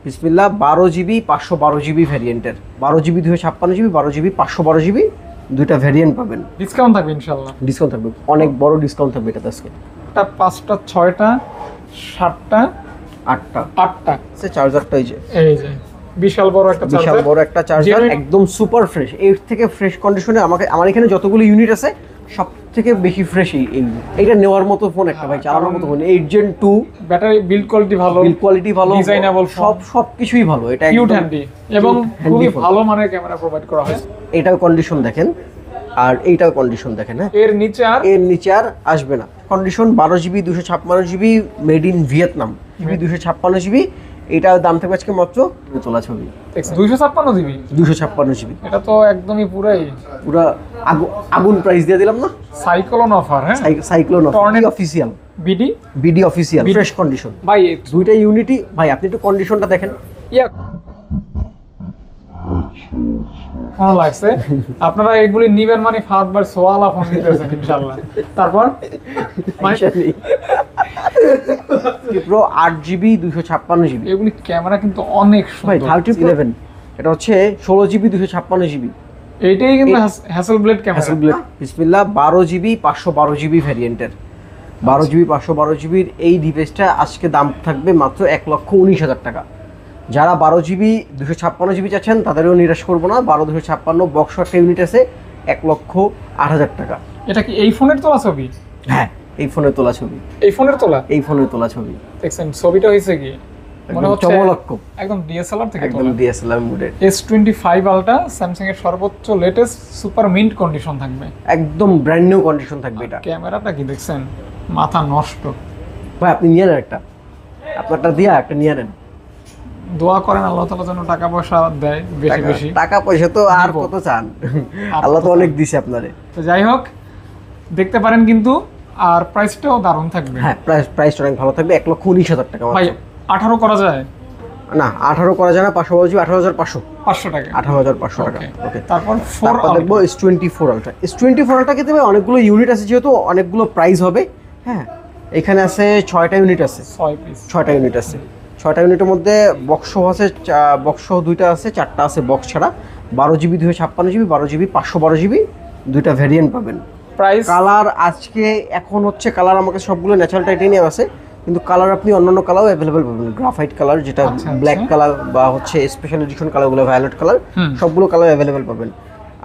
বিসমিল্লাহ 12GB 512GB ভ্যারিয়েন্টের 12GB 256GB 12GB 512GB দুইটা variant পাবেন। ডিসকাউন্ট থাকবে ইনশাআল্লাহ। ডিসকাউন্ট থাকবে, অনেক বড় ডিসকাউন্ট থাকবে এটা আজকে। এটা 5টা 6টা 7টা 8টা সে চার্জারটা এই যে বিশাল বড় একটা চার্জার, বিশাল বড় একটা চার্জার, একদম সুপার ফ্রেশ। এর থেকে ফ্রেশ কন্ডিশনে আমার এখানে যতগুলো ইউনিট আছে সব থেকে বেশি ফ্রেশ এইটা নেওয়ার মতো ফোন একটা ভাই, চালানোর মতো phone. 8 Gen 2 battery build quality ভালো, ডিজাইনেবল, সবকিছুই ভালো। এটা কিউট হ্যান্ডি এবং খুবই ভালো মানের ক্যামেরা প্রোভাইড করা হয়। এটাও কন্ডিশন দেখেন আর এইটাও কন্ডিশন দেখেন। হ্যাঁ, এর নিচে আর আসবে না condition. 12GB 256GB made in Vietnam, 256GB। এটার দাম থাকবে আজকে মাত্র তোলা ছবি 256GB। এটা তো একদমই পুরো আগুন প্রাইস দিয়ে দিলাম না, সাইক্লোন অফার। হ্যাঁ, cyclone official BD official fresh condition. ভাই দুইটা ইউনিটি ভাই, আপনি একটু কন্ডিশনটা দেখেন। ভালো লাগছে। আপনারা এগুলি নিবেন মানে ফাঁদবার সোয়ালা ফোন নিতেছেন ইনশাআল্লাহ। তারপর প্রো 8GB 256GB। এগুলি ক্যামেরা কিন্তু অনেক সুন্দর। 11 এটা হচ্ছে 16GB 256GB। এইটাই কিন্তু হ্যাসেলব্লেড ক্যামেরা। বিসমিল্লাহ 12GB 512GB ভ্যারিয়েন্টের 12GB 512GBর এই ডিভাইসটা আজকে দাম থাকবে মাত্র 1,19,000 টাকা। যারা 12GB 256GB চাচ্ছেন তাদেরও নিরাশ করবো না। 12 256 বক্স একটা ইউনিট আছে 1,08,000 টাকা। এটা কি এই ফোনের তোলা ছবি? হ্যাঁ, এই ফোনের তোলা ছবি। এই ফোনের তোলা ছবি দেখছেন? ছবিটা হয়েছে কি মনে হচ্ছে চমলক্ষ, একদম ডিএসএলআর থেকে একদম ডিএসএলআর মোডের। S25 আলট্রা স্যামসাং এর সর্বোচ্চ লেটেস্ট সুপার মিন্ট কন্ডিশন থাকবে, একদম ব্র্যান্ড নিউ কন্ডিশন থাকবে। এটা ক্যামেরাটা কি দেখছেন, মাথা নষ্ট ভাই। আপনি নিয়ে নেন একটা, আপনারটা দিয়া একটা নিয়ে নেন। দোয়া করেন আল্লাহ তাআলা যেন টাকা পয়সা দেয় বেশি বেশি। টাকা পয়সা তো আর কত চান, আল্লাহ তো অনেক দিছে আপনারে। তো যাই হোক, দেখতে পারেন কিন্তু। আর প্রাইসটাও দারুণ থাকবে। হ্যাঁ, প্রাইসটা অনেক ভালো থাকবে। 1,19,000 টাকা। ভাই 18 করা যায় না? 18 করা যায় না। 512GB 18,500 টাকা। 18,500 টাকা। ওকে, তারপর দেখবো S24 আলট্রা। S24 আলট্রা কে দেবে অনেকগুলো ইউনিট আছে, যেহেতু অনেকগুলো প্রাইস হবে। হ্যাঁ, এখানে আছে 6টা ইউনিট আছে, 6টা ইউনিট আছে। 6টা ইউনিটের মধ্যে বক্স আছে, বক্স দুইটা আছে, 4টা আছে বক্স ছাড়া। 12GB 256GB 12GB 512GB দুইটা ভ্যারিয়েন্ট পাবেন। প্রাইস কালার আজকে এখন হচ্ছে কালার আমার কাছে সবগুলো ন্যাচারাল টাইটেনিয়াম আছে, কিন্তু কালার আপনি অন্যান্য কালারও অ্যাভেলেবেল পাবেন। গ্রাফাইট কালার, যেটা ব্ল্যাক কালার, বা হচ্ছে স্পেশাল এডিশন কালারগুলো, ভায়োলেট কালার, সবগুলো কালার অ্যাভেলেবেল পাবেন।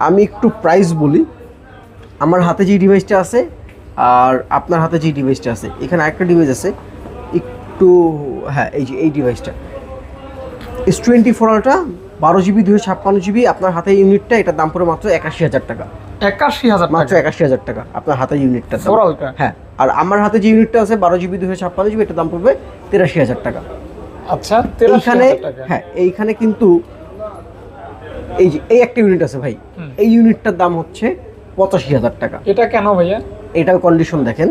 আমি একটু প্রাইস বলি। আমার হাতে যে ডিভাইসটা আছে আর আপনার হাতে যে ডিভাইসটা আছে, এখানে আরেকটা ডিভাইস আছে একটু, হ্যাঁ এই যে এই ডিভাইসটা S24 আলট্রা 12GB 256GB আপনার হাতে ইউনিটটা, এটার দাম পড়ে মাত্র 81,000 টাকা। 81,000 মাত্র 81,000 টাকা আপনার হাতে ইউনিটটা। হ্যাঁ, আর আমার হাতে যে ইউনিটটা আছে 12GB 256GB, এটার দাম পড়বে 83,000 টাকা। আচ্ছা, 83,000 টাকা। হ্যাঁ, এইখানে কিন্তু এই যে এই একটা ইউনিট আছে ভাই, এই ইউনিটটার দাম হচ্ছে 85,000 টাকা। এটা কেন ভাইয়া? এটাও কন্ডিশন দেখেন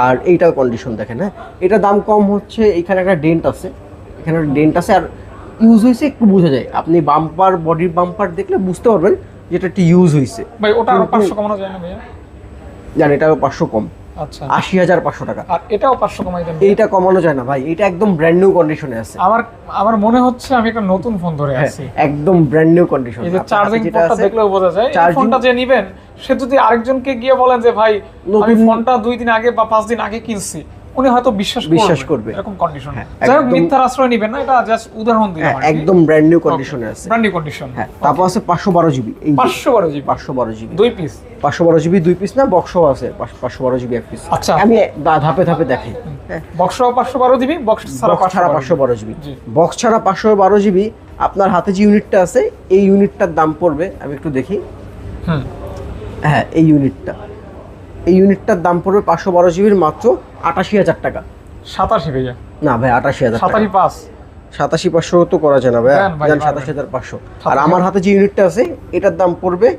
আর এইটাও কন্ডিশন দেখেন। হ্যাঁ, এটা দাম কম হচ্ছে, এখানে একটা ডেন্ট আছে, এখানে একটা ডেন্ট আছে, আর ইউজ হয়েছে একটু বোঝা যায়। আপনি বাম্পার, বডির বাম্পার দেখলে বুঝতে পারবেন যেটা একটু ইউজ হয়েছে। ভাই ওটা আরো 500 কমানো যায় না ভাইয়া? জানি, এটাও 500 কম। আচ্ছা, 80,500 টাকা। আর এটাও 500 কমাই দেন? এইটা কমানো যায় না ভাই, এটা একদম ব্র্যান্ড নিউ কন্ডিশনে আছে। আমার মনে হচ্ছে আমি একটা নতুন ফোন ধরে আছি, একদম ব্র্যান্ড নিউ কন্ডিশন। এই যে চার্জিং পোর্টটা দেখলেও বোঝা যায়। এই ফোনটা যে নেবেন, সে যদি আরেকজনকে গিয়ে বলেন যে ভাই আমি ফোনটা 2 দিন আগে বা 5 দিন আগে কিনছি, উনি হয়তো বিশ্বাস করবে এরকম কন্ডিশন। যাই হোক, মিথ্যার আশ্রয় নেবেন না, এটা জাস্ট উদাহরণ দিলাম। একদম ব্র্যান্ড নিউ কন্ডিশনে আছে, ব্র্যান্ড নিউ কন্ডিশন। হ্যাঁ, তারপর আছে 512GB। এই 512GB 2 পিস। 512GB 2 পিস না, বক্সও আছে 512GB 1 পিস। আচ্ছা, আমি ধাপে ধাপে দেখাই। বক্সও 512GB, বক্স ছাড়া 512GB। বক্স ছাড়া 512GB আপনার হাতে যে ইউনিটটা আছে, এই ইউনিটটার দাম পড়বে, আমি একটু দেখি। হ্যাঁ, এই ইউনিটটার দাম পড়বে 512GBর মাত্র 88,000 টাকা। 87 ভাইয়া? না ভাই, 88,000 টাকা। 87,500 তো করা যায় না ভাই, 87,500। আর আমার হাতে যে ইউনিটটা আছে, এটার দাম পড়বে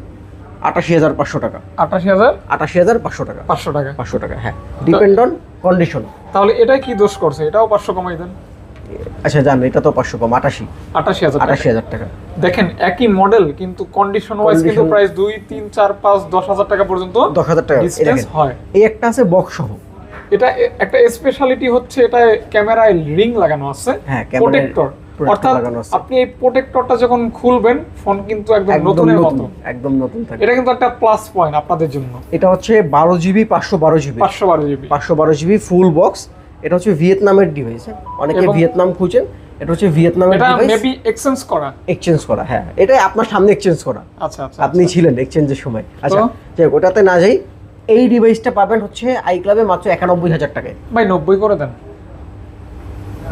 88,500 টাকা। 88,500 টাকা। 500 টাকা। হ্যাঁ, ডিপেন্ড অন কন্ডিশন। তাহলে এটা কি দোষ করছে? এটাও 500 কমাই দেন। আচ্ছা, জান, এটা তো 500 কম, 88,000 টাকা। দেখেন, একই মডেল কিন্তু কন্ডিশন ওয়াইজ কিন্তু প্রাইস 2, 3, 4, 5, 10,000 টাকা পর্যন্ত 10,000 টাকা ডিসটেন্স হয়। এই একটা আছে বক্স সহ। এটা একটা স্পেশালিটি হচ্ছে, এটা ক্যামেরায় রিং লাগানো আছে, হ্যাঁ, প্রোটেক্টর। অর্থাৎ আপনি এই প্রোটেক্টরটা যখন খুলবেন ফোন কিন্তু একদম নতুনের মতো, একদম নতুন থাকবে। এটা কিন্তু একটা প্লাস পয়েন্ট আপনাদের জন্য। এটা হচ্ছে 12 GB 512 GB 512 GB full box. এটা হচ্ছে ভিয়েতনামের ডিভাইস। অনেকে ভিয়েতনাম খুঁজেন, এটা হচ্ছে ভিয়েতনামের ডিভাইস। এটা মেবি এক্সচেঞ্জ করা, হ্যাঁ এটা আপনার সামনে এক্সচেঞ্জ করা। আচ্ছা আচ্ছা, আপনি ছিলেন এক্সচেঞ্জের সময়। আচ্ছা যাই হোক, ওটাতে না যাই, এই ডিভাইসটা পাবেন হচ্ছে আই ক্লাবে মাত্র 91,000 টাকায়। ভাই 90 করে দেন।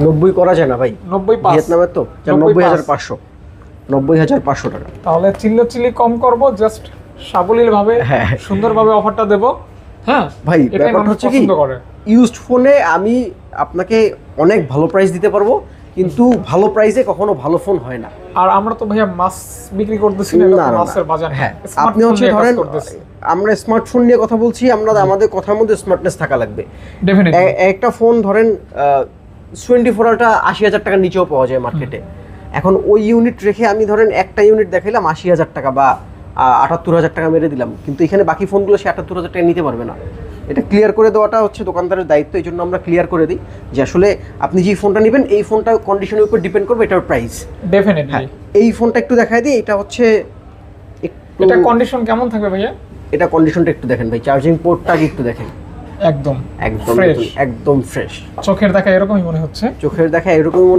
90 করা যায় না ভাই, 90 ভিয়েতনামের তো 90,500 90,500 টাকা। তাহলে চিল্লি কম করব, জাস্ট সাবলীল ভাবে সুন্দরভাবে অফারটা দেব। হ্যাঁ ভাই, ব্যাপারটা হচ্ছে কি, ইউজড ফোনে আমি আপনাকে অনেক ভালো প্রাইস দিতে পারবো, কিন্তু ভালো প্রাইসে কখনো ভালো ফোন হয় না। আর আমরা তো ভাইয়া মাস বিক্রি করতেছি না, মাসের বাজার। হ্যাঁ, আপনি হচ্ছে ধরেন আমরা স্মার্টফোন নিয়ে কথা বলছি, আমরা আমাদের কথার মধ্যে স্মার্টনেস থাকা লাগবে। ডেফিনেটলি একটা ফোন ধরেন 24 আলটা 80,000 টাকার নিচেও পাওয়া যায় মার্কেটে। এখন ওই ইউনিট রেখে আমি ধরেন একটা ইউনিট দেখাইলাম 80,000 টাকা বা 78,000 টাকা মেরে দিলাম, কিন্তু এখানে বাকি ফোনগুলো সে 78,000 টাকা নিতে পারবে না। এটা ক্লিয়ার করে দেওয়াটা হচ্ছে দোকানদারের দায়িত্ব। এই জন্য আমরা ক্লিয়ার করে দিই যে আসলে আপনি যে ফোনটা নেবেন এই ফোনটা কন্ডিশনের উপর ডিপেন্ড করবে এটার প্রাইস। ডেফিনেটলি এই ফোনটা একটু দেখাই দিই। এটা হচ্ছে এটা কন্ডিশন কেমন থাকবে ভাইয়া? এটা কন্ডিশনটা একটু দেখেন ভাই, চার্জিং পোর্টটা একটু দেখেন, একদম একদম ফ্রেশ। চোখের দেখা এরকমই মনে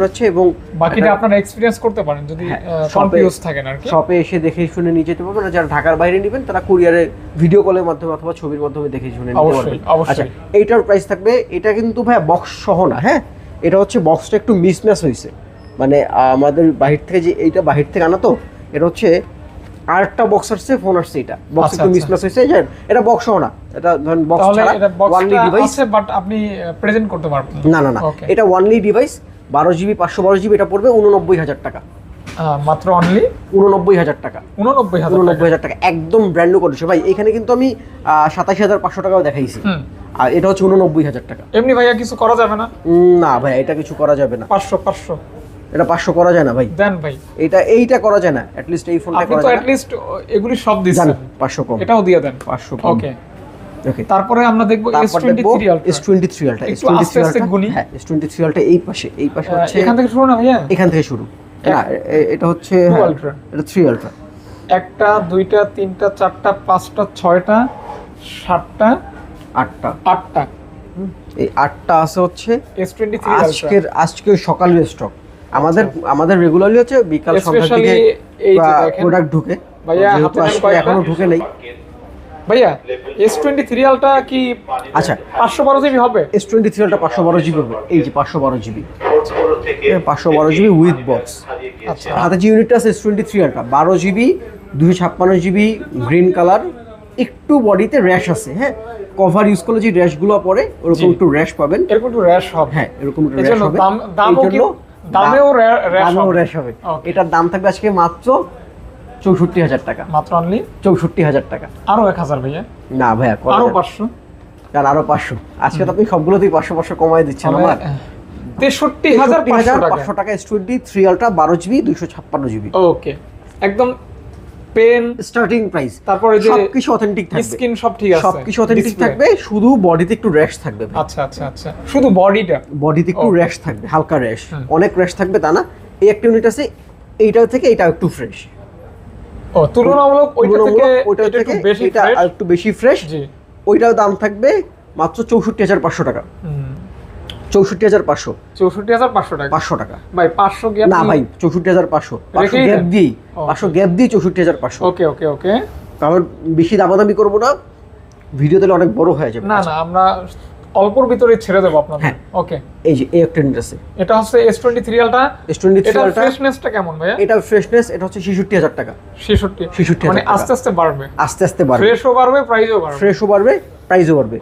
হচ্ছে, এবং বাকিটা আপনারা এক্সপেরিয়েন্স করতে পারেন যদি কনফিউজ থাকেন আর কি। শপে এসে দেখে শুনে নিয়ে যেতে পারবেন। যারা ঢাকার বাইরে নেবেন তারা কুরিয়ারে ভিডিও কলের মাধ্যমে অথবা ছবির মাধ্যমে দেখে শুনে নিতে পারবেন। আচ্ছা, এইটার প্রাইস থাকবে, এটা কিন্তু ভাই বক্স সহ না। হ্যাঁ, এটা হচ্ছে বক্সটা একটু মিসম্যাচ হয়েছে, মানে আমাদের বাহির থেকে যে এইটা বাহির থেকে আনা, তো এটা হচ্ছে আরেকটা বক্স আসছে, ফোন আসছে, এটা বক্স একটু মিসম্যাচ হয়েছে। এটা বক্স সহ না, এটা ধরেন বক্স ছাড়া ওয়ানলি ডিভাইস, বাট আপনি প্রেজেন্ট করতে পারবেন না। এটা ওয়ানলি ডিভাইস 12 জিবি 512 জিবি। এটা পড়বে 89,000 টাকা মাত্র। অনলি 89,000 টাকা 89,000 টাকা, একদম ব্র্যান্ড নিউ কন্ডিশন। ভাই এখানে কিন্তু আমি 27,500 টাকাও দেখাইছি, আর এটা হচ্ছে 89,000 টাকা। এমনি ভাইয়া কিছু করা যাবে না? না ভাই, এটা কিছু করা যাবে না। 500 এটা 500 করা যায় না ভাই। দেন ভাই, এইটা করা যায় না। অ্যাট লিস্ট এই ফোনটা করা যায়। আপনি তো অ্যাট লিস্ট এগুলি সব দিছেন, 500 কম, এটাও দিয়ে দেন 500 কম। ওকে, তারপরে আমরা দেখব S23 আলট্রা। S23 আলট্রা, হ্যাঁ S23 আলট্রা এই পাশে হচ্ছে। এখান থেকে শুরু না ভাইয়া? এখান থেকে শুরু না, এটা হচ্ছে আলট্রা, এটা 3 আলট্রা। একটা, দুইটা, তিনটা, চারটা, পাঁচটা, ছয়টা, সাতটা, আটটা। এই 8টা আছে হচ্ছে S23 আলট্রা। আজকের সকালের স্টক। আমাদের রেগুলারলি হচ্ছে বিকাল সন্ধ্যার দিকে প্রোডাক্ট ঢুকে। ভাইয়া এখনো ঢুকে নাই ভাইয়া। S23 আলট্রা কি আচ্ছা 512 জিবি হবে? S23 আলট্রা 512 জিবি হবে। এই যে 512 জিবি, 512 জিবি উইথ বক্স। আচ্ছা, হাতে যে ইউনিটটা আছে S23 ultra 12 GB 256 GB, green colour, একটু বডিতে র্যাশ আছে। হ্যাঁ, কভার ইউজ করলে যে র্যাশগুলো পড়ে ওরকম একটু র্যাশ পাবেন। এরকম একটু র্যাশ হবে। হ্যাঁ, এরকম একটু র্যাশ হবে। দামেও র্যাশ হবে। এটার দাম থাকবে আজকে মাত্র 64,000 টাকা। মাত্র অনলি 64,000 টাকা। আরো 1,000 ভাইয়া? না ভাইয়া, আরো 500। আরো 500। আজকে তো আপনি সবগুলোতেই 500 কমায় দিচ্ছেন আমার। 63,500 টাকা S23 আলট্রা 12 জিবি 256 জিবি। ওকে, একদম পেন স্টার্টিং প্রাইস। তারপরে যে সবকিছু অথেন্টিক থাকবে, স্ক্রিন সব ঠিক আছে, সবকিছু অথেন্টিক থাকবে, শুধু বডিতে একটু র্যাশ থাকবে। আচ্ছা, শুধু বডিতে একটু র্যাশ থাকবে, হালকা র্যাশ। অনেক র্যাশ থাকবে তা না। এই একটা ইউনিট আছে, এইটা থেকে এটা একটু ফ্রেশ। তুলনামূলক ওইটা থেকে এটা একটু বেশি ফ্রেশ। ওইটার দাম থাকবে মাত্র 64,500 টাকা। 64,500 টাকা। 500 টাকা ভাই, 500 গ্যাপ না ভাই, 64,500 গ্যাপ দিই, 500 গ্যাপ দিই 64,500। ওকে। তাহলে বেশি দামাদামি করবো না, ভিডিও তাহলে অনেক বড় হয়ে যাবে। না, আমরা অল্পর ভিতরে ছেড়ে দেব আপনাদের। ওকে, এই যে এই একটা ইউনিট আছে, এটা হচ্ছে S23 আলট্রা। এটা ফ্রেশনেসটা কেমন ভাইয়া? এটা ফ্রেশনেস, এটা হচ্ছে 66,000 টাকা। 66 মানে আস্তে আস্তে বাড়বে, ফ্রেশও বাড়বে, প্রাইসও বাড়বে।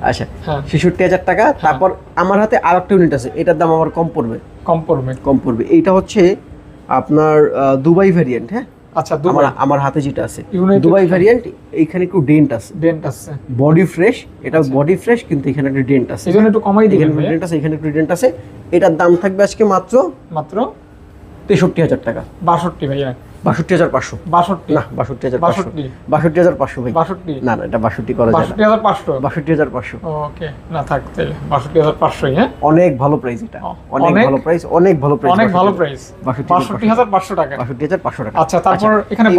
আচ্ছা, 66,000 টাকা। তারপর আমার হাতে আরেকটা ইউনিট আছে, এটার দাম আমার কম পড়বে। এইটা হচ্ছে আপনার দুবাই ভ্যারিয়েন্ট। হ্যাঁ, আচ্ছা, আমার হাতে যেটা আছে দুবাই ভ্যারিয়েন্ট, এইখানে একটু ডেন্ট আছে। বডি ফ্রেশ, এটা বডি ফ্রেশ, কিন্তু এখানে একটা ডেন্ট আছে, এজন্য একটু কমাই দিবেন। ডেন্ট আছে, এখানে একটু ডেন্ট আছে। এটার দাম থাকবে আজকে মাত্র 63,000 টাকা। 62 ভাইয়া। 62500 62 না 62500 62500 ভাই 62 না না এটা 62 করা যায় না 62500 62500 ওকে না থাকতে 62500 হ্যাঁ অনেক ভালো প্রাইস এটা অনেক ভালো প্রাইস অনেক ভালো প্রাইস অনেক ভালো প্রাইস 62500 টাকা 62500 টাকা আচ্ছা তারপর এখানে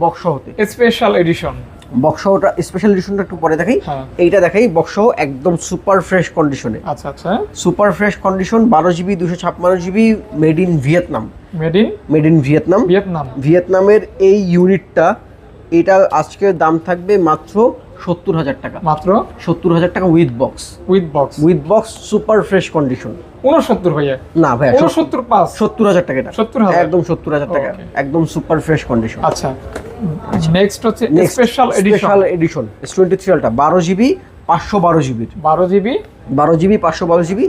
বক্স হতে স্পেশাল এডিশন বক্সটা স্পেশাল এডিশনটা একটু পরে দেখাই এইটা দেখাই বক্স একদম সুপার ফ্রেশ কন্ডিশনে আচ্ছা আচ্ছা super fresh condition 12GB 256GB made in Vietnam made in ভিয়েতনামের এই ইউনিটটা এটা আজকে দাম থাকবে মাত্র 70000 টাকা মাত্র 70000 টাকা with box super fresh condition 69 ভাইয়া না ভাইয়া 69 পাস 70000 টাকা এটা 70000 একদম 70000 টাকা একদম সুপার ফ্রেশ কন্ডিশন আচ্ছা নেক্সট হচ্ছে special edition S23 ultra 12GB 512GB 12GB 512GB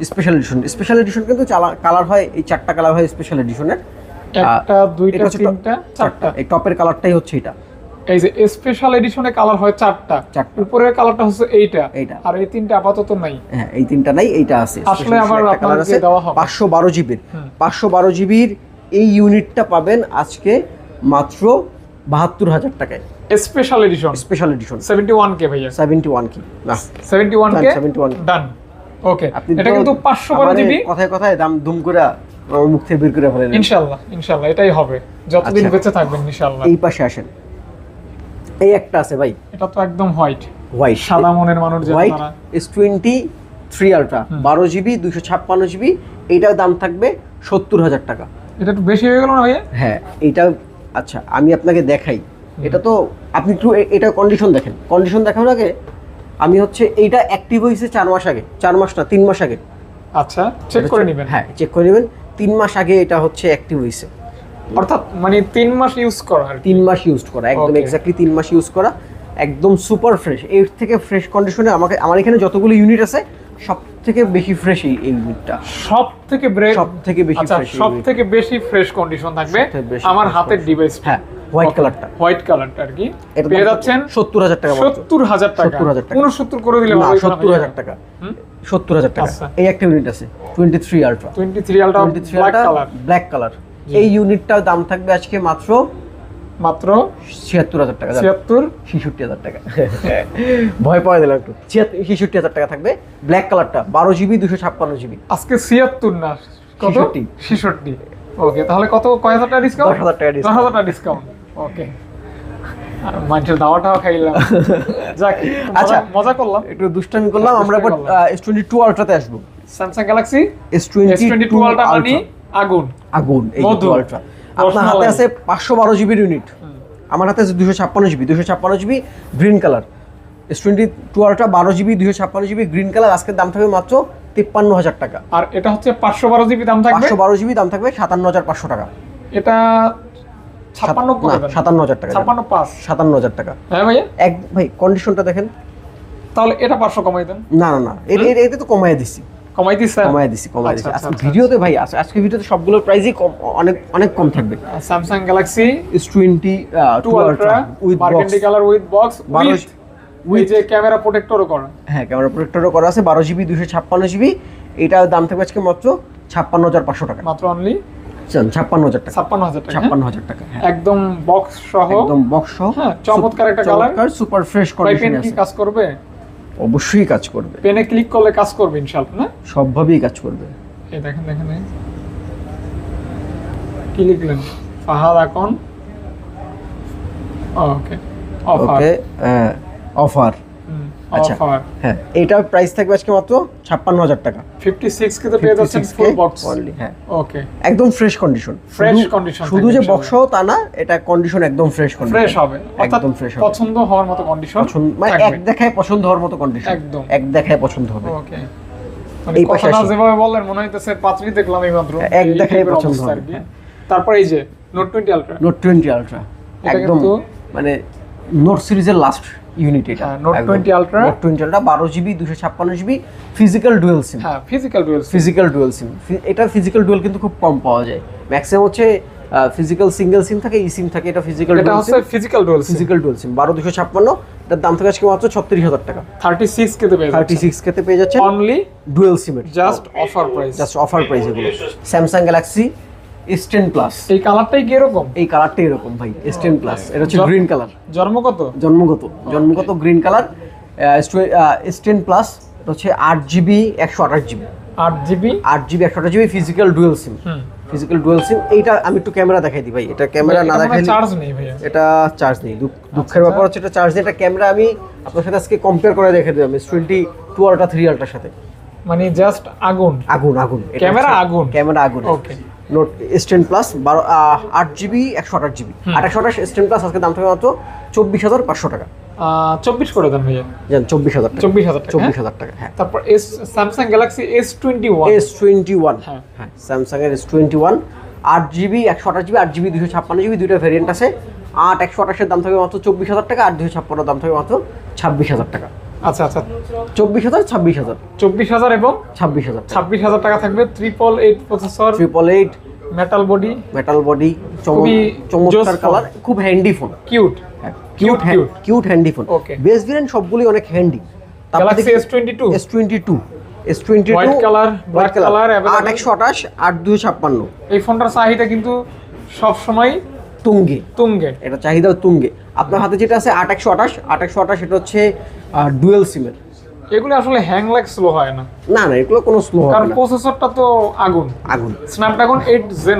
special edition কিন্তু কালার হয় এই চারটা কালার হয় স্পেশাল এডিশনের একটা দুইটা তিনটা চারটা এই টপের কালারটাই হচ্ছে এটা এই যে স্পেশাল এডিশনে কালার হয় চারটা উপরের কালারটা হচ্ছে এইটা আর এই তিনটা আপাতত নাই হ্যাঁ এই তিনটা নাই এইটা আছে আসলে আবার আপনাদের দেওয়া হবে 512GB 512GB এর এই ইউনিটটা পাবেন আজকে মাত্র 72000 টাকায় স্পেশাল এডিশন 71K ভাইয়া 71K না 71K ডান ওকে এটা কিন্তু 512GB কথায় দাম দুম করে মুখ থেকে বের করে ফেলেন ইনশাআল্লাহ এটাই হবে যতদিন বেঁচে থাকবেন ইনশাআল্লাহ এই পাশে আসেন এই একটা আছে ভাই এটা তো একদম হোয়াইট সাদা মনের মানুষ যারা S23 আলট্রা 12GB 256GB এইটার দাম থাকবে 70000 টাকা এটা একটু বেশি হয়ে গেল না ভাইয়া হ্যাঁ এটা আচ্ছা আমি আপনাকে দেখাই এটা তো আপনি একটু এটা কন্ডিশন দেখানোর আগে আমি হচ্ছে এইটা অ্যাক্টিভ হয়েছে 4 মাস আগে 4 মাস না 3 মাস আগে আচ্ছা চেক করে নেবেন হ্যাঁ চেক করে নেবেন 3 মাস আগে এটা হচ্ছে অ্যাক্টিভ হয়েছে অর্থাৎ মানে 3 মাস ইউজ করা আর 3 মাস ইউজ করা একদম এক্স্যাক্টলি 3 মাস ইউজ করা একদম সুপার ফ্রেশ এর থেকে ফ্রেশ কন্ডিশনে আমার এখানে যতগুলো ইউনিট আছে সবথেকে বেশি ফ্রেশ এই ইউনিটটা সবথেকে বেশি ফ্রেশ কন্ডিশন থাকবে আমার হাতের ডিভাইস হ্যাঁ হোয়াইট কালারটা আর কি পেয়ে যাচ্ছেন 70000 টাকা 70000 টাকা 69 করে দিলে না 70000 টাকা 70000 টাকা এই একটা ইউনিট আছে 23 আলট্রা ব্ল্যাক কালার এই ইউনিটটার দাম থাকবে আজকে মাত্র 76000 টাকা 66000 টাকা ভয় পাওয়া দিলাম একটু 66000 টাকা থাকবে ব্ল্যাক কালারটা 12GB 256GB আজকে 76 না কত 66 ওকে তাহলে কয় হাজার টাকা ডিসকাউন্ট 10000 টাকা ডিসকাউন্ট ওকে আর মানুষের দাওয়াটাও খাইলাম যাক আচ্ছা মজা করলাম একটু দুষ্টামি করলাম আমরা এবার S22 আলট্রাতে আসবো স্যামসাং গ্যালাক্সি S22 আলট্রা মানে আগুন এই আলট্রা আপনার হাতে আছে 512GB ইউনিট আমার হাতে আছে 256GB green colour S22 ultra 12GB 256GB green colour আজকের দাম থাকবে মাত্র 53000 টাকা আর এটা হচ্ছে 512GB দাম থাকবে 512GB দাম থাকবে 57500 টাকা এটা 56 করে দেন 57000 টাকা 57000 টাকা হ্যাঁ ভাইয়া ভাই কন্ডিশনটা দেখেন তাহলে এটা 500 কমাই দেন না এটা তো কমায় দিছি আজকে ভিডিওতে ভাই আজকে ভিডিওতে সবগুলোর প্রাইসই অনেক কম থাকবে Samsung Galaxy S22 ultra with burgundy colour with box with যে ক্যামেরা প্রোটেক্টরও করা হ্যাঁ ক্যামেরা প্রোটেক্টরও করা আছে 12GB 256GB এটার দাম থাকবে আজকে মাত্র 56500 টাকা মাত্র অনলি 56000 টাকা একদম বক্স সহ হ্যাঁ চমৎকার একটা কালার সুপার ফ্রেশ কন্ডিশনে আছে কাজ করবে অবশ্যই কাজ করবে পেনে ক্লিক করলে কাজ করবে ইনশাআল্লাহ না সবভাবেই কাজ করবে এই দেখেন কি লিখলেন ফাহাদ আকন ওকে অফার আচ্ছা হ্যাঁ এটার প্রাইস থাকবে আজকে মাত্র 56000 টাকা 56 কে পেয়ে যাচ্ছেন ফুল বক্স অনলি হ্যাঁ ওকে একদম ফ্রেশ কন্ডিশন শুধু যে বক্সও তা না এটা কন্ডিশন একদম ফ্রেশ হবে একদম ফ্রেশ হবে পছন্দ হওয়ার মতো কন্ডিশন মানে এক দেখায় পছন্দ হওয়ার মতো কন্ডিশন একদম এক দেখায় পছন্দ হবে ওকে এই পাশে যেভাবে বললেন মনে হইতেছে পাঁচরি দেখলাম এই মাত্র এক দেখায় পছন্দ হবে তারপর এই যে নোট 20 আলট্রা একদম মানে নোট সিরিজের লাস্ট ইউনিট এটা note 20 ultra 12GB 256GB physical dual SIM হ্যাঁ ফিজিক্যাল ডুয়াল সিম এটা ফিজিক্যাল ডুয়াল কিন্তু খুব কম পাওয়া যায় ম্যাক্সিমাম হচ্ছে ফিজিক্যাল সিঙ্গেল সিম থাকে ই সিম থাকে এটা ফিজিক্যাল ডুয়াল সিম 12256 এটার দাম থাকে আজকে মাত্র 36000 টাকা 36 কে তে পেয়ে যাচ্ছে only dual SIM just offer price এগুলো স্যামসাং গ্যালাক্সি S10 প্লাস। এই কালারটাই কি এরকম? এই কালারটা এরকম ভাই, S10 প্লাস। এটা হচ্ছে গ্রিন কালার। জন্মগত গ্রিন কালার। S10 প্লাস হচ্ছে 8GB 128GB 8GB 128GB physical dual সিম। এইটা আমি একটু ক্যামেরা দেখাই দিই ভাই, এটা ক্যামেরা না দেখাইলে চার্জ নেই ভাই, এটা চার্জ নেই। দুঃখের ব্যাপার হচ্ছে এটা চার্জ নেই। এটা ক্যামেরা আমি আপনার সাথে আজকে কম্পেয়ার করে দেখাই দিলাম S22 Ultra 3 Ultra সাথে। মানে জাস্ট আগুন ক্যামেরা আগুন। ওকে, note S10 plus 8GB 128GB 828 S10 plus আজকে দাম থাকবে মাত্র 24,500 টাকা। 24 করে দেন ভাইয়া। জান 24,000 টাকা। হ্যাঁ, তারপর স্যামসাং গ্যালাক্সি S21। হ্যাঁ, স্যামসাং এর S21 8GB 128GB 8GB 256GB দুইটা ভেরিয়েন্ট আছে। 8 128 এর দাম থাকবে মাত্র 24,000 টাকা, 8 256 দাম থাকবে মাত্র 26,000 টাকা। আচ্ছা 24,000 26,000 এবং 26,000 টাকা থাকবে। 888 প্রসেসর, 888 মেটাল বডি, চমৎকার কালার, খুব handy phone, cute handy phone. Base variant সবগুলোই অনেক handy. Galaxy S22 white colour, black colour, 8 128 8 256। এই ফোনটার চাহিদা কিন্তু সব সময় তুঙ্গে। এটা চাহিদা তুঙ্গে। আপনার হাতে যেটা আছে 8 128 এটা হচ্ছে ডুয়াল সিমের। এগুলো আসলে হ্যাং লাগ স্লো হয় না, এগুলো কোনো স্লো হয় না, কারণ প্রসেসরটা তো আগুন। Snapdragon 8 Gen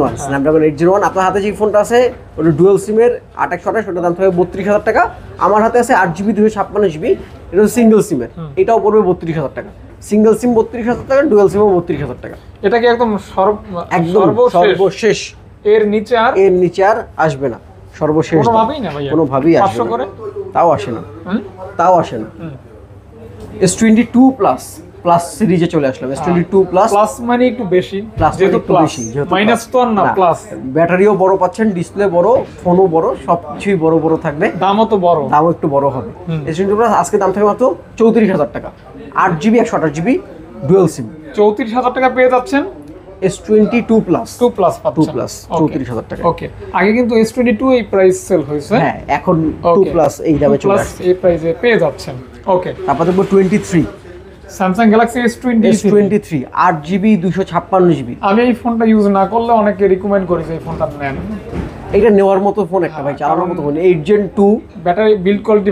1 Snapdragon 8 Gen 1। আপনার হাতে যে ফোনটা আছে ওটা ডুয়াল সিমের 8 128, ওটার দাম থাকবে 32,000 টাকা। আমার হাতে আছে 8GB 256GB, এটা সিঙ্গেল সিমের, এটাও পড়বে 32,000 টাকা। সিঙ্গেল সিম 32,000 টাকা, ডুয়াল সিমও 32,000 টাকা। এটা কি একদম সর্বশেষ? এর নিচে আর আসবে না, সর্বশেষ কোনোভাবেই আসবে না। তাও আসে না। S22 প্লাস সিরিজে চলে আসলাম। S22 প্লাস মানে একটু বেশি, যেহেতু মাইনাস তো আর না, প্লাস। ব্যাটারিও বড় পাচ্ছেন, ডিসপ্লে বড়, ফোনও বড়, সবকিছুই বড় থাকবে। দামও একটু বড় হবে। S22 প্লাস আজকে দাম থাকবে মাত্র 34,000 টাকা। 8GB 128GB ডুয়াল সিম 34,000 টাকা পেয়ে যাচ্ছেন। S22 প্লাস 34,000 টাকা। ওকে, আগে কিন্তু S22 এই প্রাইস সেল হয়েছে। হ্যাঁ, এখন 2 প্লাস এই দামে চলে আসছে, এই প্রাইসে পেয়ে যাচ্ছেন। ওকে, তারপর দেখব 23 Samsung Galaxy S23 8GB 256GB। আমি এই ফোনটা ইউজ না করলে অনেকে রিকমেন্ড করি যে এই ফোনটা নেন। এটা নেওয়ার মতো ফোন একটা ভাই, চালানোর মতো phone. 8 Gen 2, battery build quality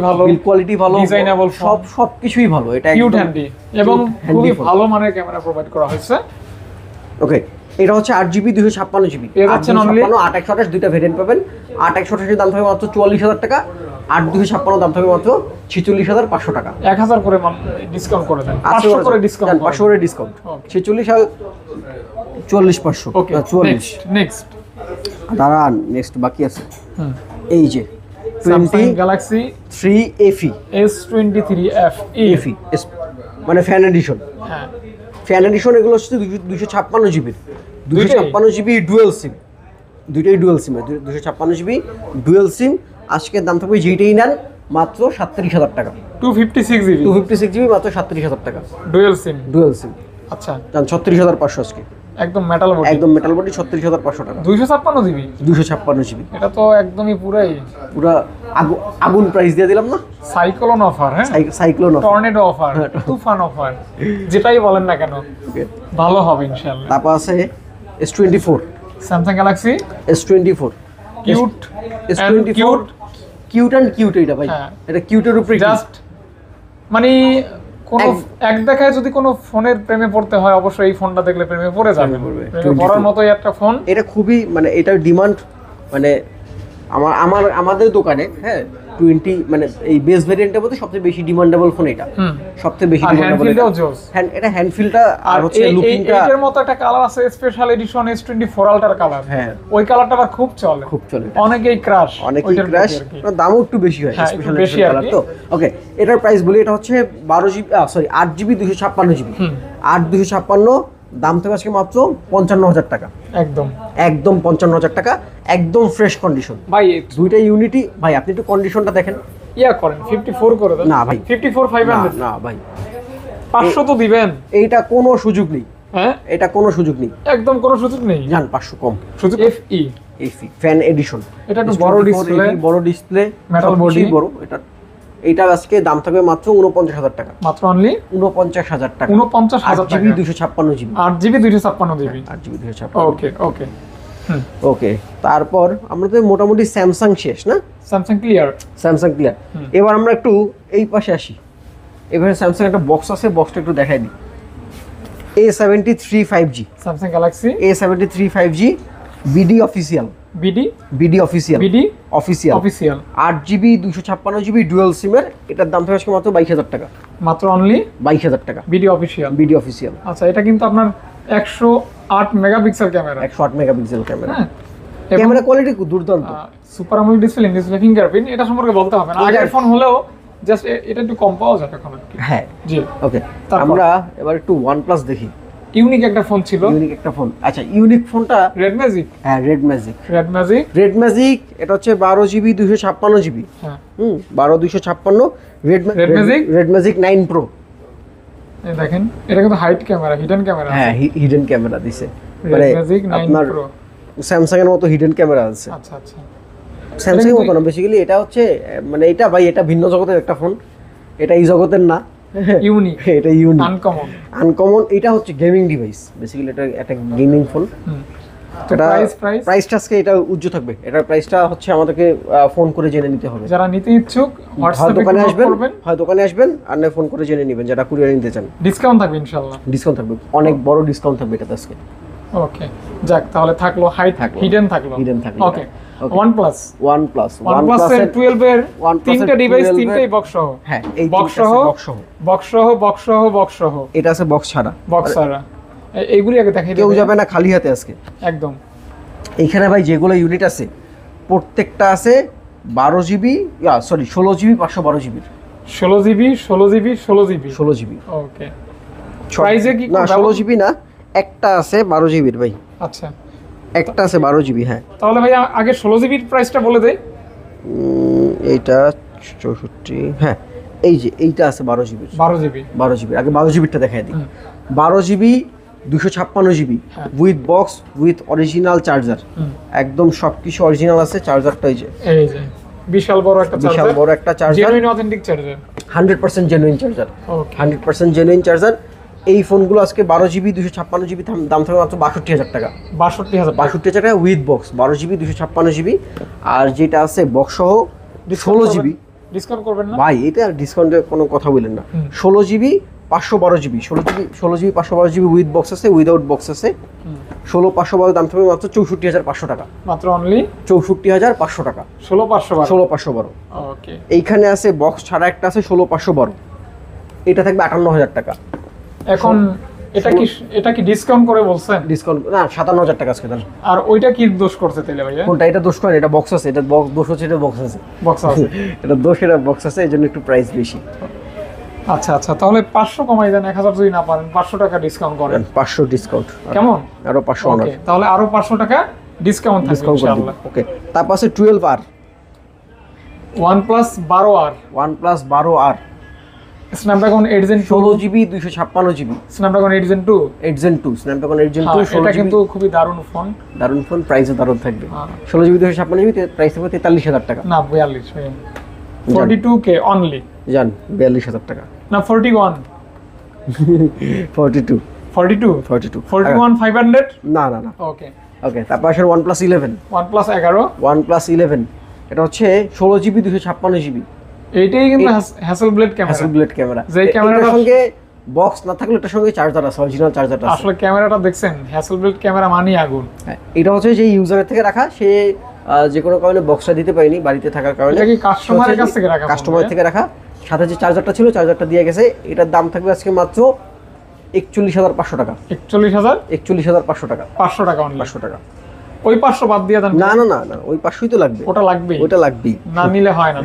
ভালো, ডিজাইনেবল, সবকিছুই ভালো। এটা কিউট হ্যান্ডি এবং খুবই ভালো মানের ক্যামেরা প্রোভাইড করা হয়েছে। ওকে, এটা হচ্ছে 8GB 256GB। এর হচ্ছে অনলি 8 128 দুইটা ভেরিয়েন্ট পাবেন। 8 128 এর দাম থাকবে মাত্র 44,000 টাকা, 8 256 দাম থাকবে মাত্র 46,500 টাকা। 1000 করে ডিসকাউন্ট করে দেন, 500 করে ডিসকাউন্ট, 500 করে ডিসকাউন্ট, 46,500। ওকে, 44। নেক্সট দাঁড়ান, নেক্সট বাকি আছে। এই যে Samsung Galaxy 3 FE S23 FE মানে ফ্যান এডিশন। হ্যাঁ, ফ্যান এডিশন এগুলো হচ্ছে 256GB 256GB ডুয়াল সিম, দুইটাই dual SIM. 256GB dual SIM আজকের দাম থাকবে যেটাই নেন মাত্র 37,000 টাকা। 256GB মাত্র 37,000 টাকা ডুয়াল সিম। আচ্ছা, 36,500 আজকে। একদম মেটাল বডি 36,500 টাকা। 256GB এটা তো একদমই পুরো আগুন প্রাইস দিয়ে দিলাম না। সাইক্লোন অফার, হ্যাঁ, টর্নেডো অফার, তুফান অফার, যেটাই বলেন না কেন ভালো হবে ইনশাআল্লাহ। তারপর আছে S24 Samsung Galaxy S24 cute এটা ভাই। এটা কিউটের উপরে জাস্ট মানে কোন এক দেখায় যদি কোনো ফোনের প্রেমে পড়তে হয়, অবশ্যই এই ফোনটা দেখলে প্রেমে পড়ে যাবেন। পড়ার মতোই একটা ফোন। এটা খুবই মানে এটার ডিমান্ড মানে আমাদের দোকানে, হ্যাঁ, 20 মানে এই বেস ভেরিয়েন্টের মধ্যে সবচেয়ে বেশি ডিমান্ডেবল ফোন এটা। সবচেয়ে বেশি ডিমান্ডেবল এটা হ্যান্ডফিলটা। আর হচ্ছে লুকিংটা, এর মতো একটা কালার আছে স্পেশাল এডিশন S24 আলট্রার কালার। হ্যাঁ, ওই কালারটা আবার খুব চলে। অনেকেই ক্রাশ। দামও একটু বেশি হয় স্পেশাল এডিশন কালার তো। ওকে, এটার প্রাইস বলি, এটা হচ্ছে 8GB 256GB 8 256 দাম থেকে আজকে মাত্র 55,000 টাকা। একদম 55,000 টাকা, একদম ফ্রেশ কন্ডিশন ভাই। দুইটা ইউনিটি ভাই, আপনি একটু কন্ডিশনটা দেখেন। করেন 54 করে দেন। না ভাই, 54,500 না ভাই, 500 তো দিবেন। এইটা কোনো সুযোগ নেই। হ্যাঁ, এটা কোনো সুযোগ নেই, একদম কোনো সুযোগ নেই। জান 500 কম সুযোগ। FE ফ্যান এডিশন, এটা একটু বড় ডিসপ্লে, মেটাল বডি বড়। এটা এটা আজকে দাম থাকবে মাত্র 49,000 টাকা, মাত্র অনলি 49,000 টাকা, 49,000 টাকা, 8GB 256GB, 8GB 256GB, 8GB 256। ওকে ওকে ওকে, তারপর আমরা তো মোটামুটি স্যামসাং শেষ না, স্যামসাং ক্লিয়ার, স্যামসাং ক্লিয়ার। এবার আমরা একটু এই পাশে আসি, এবারে স্যামসাং একটা বক্স আছে, বক্সটা একটু দেখাই দিই। A73 5G, Samsung Galaxy A73 5G BD official, BD official, BD official, official, 8GB 256GB dual সিমের, এটার দাম থাকবে আজকে মাত্র 22,000 টাকা, মাত্র অনলি 22,000 টাকা, বিডি অফিসিয়াল, বিডি অফিসিয়াল। আচ্ছা, এটা কিন্তু আপনার 108 মেগাপিক্সেল ক্যামেরা, 108 মেগাপিক্সেল ক্যামেরা, হ্যাঁ, ক্যামেরা কোয়ালিটি দুর্দান্ত, super AMOLED display, display fingerprint, এটা সম্পর্কে বলতে হবে না, আগের ফোন হলেও জাস্ট এটা একটু কম পাওয়া যায় এখন আর কি। হ্যাঁ, জি ওকে। তারপর? আমরা এবার একটু OnePlus দেখি, ইউনিক একটা ফোন ছিল, ইউনিক একটা ফোন। আচ্ছা, ইউনিক ফোনটা রেড ম্যাজিক, হ্যাঁ রেড ম্যাজিক, রেড ম্যাজিক, এটা হচ্ছে 12GB 256GB, হ্যাঁ 12 256, রেড ম্যাজিক 9 Pro। এই দেখেন, এটা কিন্তু হাইট ক্যামেরা, হিডেন ক্যামেরা, হ্যাঁ হিডেন ক্যামেরা দিছে, রেড ম্যাজিক 9 Pro, স্যামসাং এর মতো হিডেন ক্যামেরা আছে। আচ্ছা আচ্ছা, স্যামসাং এর মতো না বেসিক্যালি, এটা হচ্ছে মানে এটা ভাই, এটা ভিন্ন জগতের একটা ফোন, এটা এই জগতের না, ইউনিক, এটা ইউনিক, আনকমন। এটা হচ্ছে গেমিং ডিভাইস, বেসিক্যালি এটা একটা গেমিং ফোন। তো প্রাইসটা আজকে এটা উজ্জ্বল থাকবে, এটার প্রাইসটা হচ্ছে আমাদেরকে ফোন করে জেনে নিতে হবে। যারা নিতে ইচ্ছুক হয় দোকানে আসবেন আর না ফোন করে জেনে নেবেন, যারা কুরিয়ার নিতে চান। ডিসকাউন্ট থাকবে ইনশাআল্লাহ, ডিসকাউন্ট থাকবে, অনেক বড় ডিসকাউন্ট থাকবে এটাতে আজকে। ওকে, যাক, তাহলে থাকলো হাইট, হিডেন থাকলো। ওকে, OnePlus এর 12 এর তিনটা ডিভাইস, তিনটাই বক্স সহ। হ্যাঁ, এই বক্স সহ, এটা আছে বক্স ছাড়া, এইগুলি আগে দেখাই কেউ যাবে না খালি হাতে আজকে একদম। এইখানে ভাই যেগুলো ইউনিট আছে প্রত্যেকটা আছে 12GB, 16GB 512GB, 16GB। ওকে, প্রাইসে কি না 16GB না, একটা আছে 12GB ভাই। আচ্ছা, একটা আছে 12GB। হ্যাঁ, তাহলে ভাই আগে 16GB প্রাইসটা বলে দেই। এইটা 64, হ্যাঁ এই যে এইটা আছে 12GB, 12GB। আগে 12GBটা দেখাই দিই। 12GB 256GB with box, with original charger, একদম সবকিছু অরিজিনাল আছে। চার্জারটা এই যে বিশাল বড় একটা charger, genuine authentic charger, 100% genuine charger, 100% genuine charger. এই ফোনগুলো আজকে 12GB 256GB দাম থাকবে মাত্র 62,000 টাকা, 62,000 টাকা উইথ বক্স, 12GB 256GB। আর যেটা আছে বক্স সহ 16GB, ডিসকাউন্ট করবেন না ভাই, এটা ডিসকাউন্টের কোনো কথা বলেন না। 16GB 512GB, 16GB 512GB with box আছে, উইদাউট বক্স আছে। 16 512 দাম থাকবে মাত্র 64,500 টাকা, মাত্র অনলি 64,500 টাকা, 16 512। ওকে, এইখানে আছে বক্স ছাড়া একটা আছে 16 512, এটা থাকবে 58,000 টাকা। এখন এটা কি ডিসকাউন্ট করে বলছেন? ডিসকাউন্ট না, 57,000 টাকা আজকে দেন। আর ওইটা কি দোষ করতে তাইলে ভাইয়া? কোনটা? এটা দোষ করে, এটা বক্স আছে, এটা বক্স দোষ হচ্ছে, এটা বক্স আছে, এটা দোষ, এটা বক্স আছে, এজন্য একটু প্রাইস বেশি। আচ্ছা আচ্ছা, তাহলে 500 কমাই দেন, 1000 যদি না পারেন 500 টাকা ডিসকাউন্ট করেন। 500 ডিসকাউন্ট কেমন? আরো 500 অনার, তাহলে আরো 500 টাকা ডিসকাউন্ট থাকবে ইনশাআল্লাহ। ওকে, তারপর আছে 12R, OnePlus 12R, Snapdragon 8 Gen 16GB 256GB, Snapdragon 8 Gen 2, Snapdragon 8 Gen 2, এটা কিন্তু খুবই দারুণ ফোন, প্রাইসও দারুণ থাকবে। 16GB 256GB প্রাইস থাকবে 43,000 টাকা, না 42, 42K অনলি, জান 42,000 টাকা, না 41, 42, 41 500, না। ওকে, তারপর আসলে OnePlus 11, OnePlus 11, এটা হচ্ছে 16GB 256GB। এইটাই কিন্তু হ্যাসেলব্লেড ক্যামেরা, যে ক্যামেরাটার সঙ্গে বক্স না থাকলে এটার সঙ্গে চার্জার আছে, অরিজিনাল চার্জারটা আছে। আসলে ক্যামেরাটা দেখছেন, হ্যাসেলব্লেড ক্যামেরা মানে আগুন। এটা হচ্ছে যে ইউজারের থেকে রাখা, সে যে কোনো কারণে বক্সটা দিতে পারেনি বাড়িতে থাকার কারণে, এটা কি কাস্টমারের কাছ থেকে রাখা? কাস্টমার থেকে রাখা, সাথে যে চার্জারটা ছিল চার্জারটা দিয়ে গেছে। এটার দাম থাকবে আজকে মাত্র 41,500 টাকা, 41,500 টাকা, 500 টাকা অনলি, 500 টাকা। ওই 500 বাদ দিয়ে দেন। না, ওই 500ই তো লাগবে, ওটা লাগবেই, না নিলে হয় না।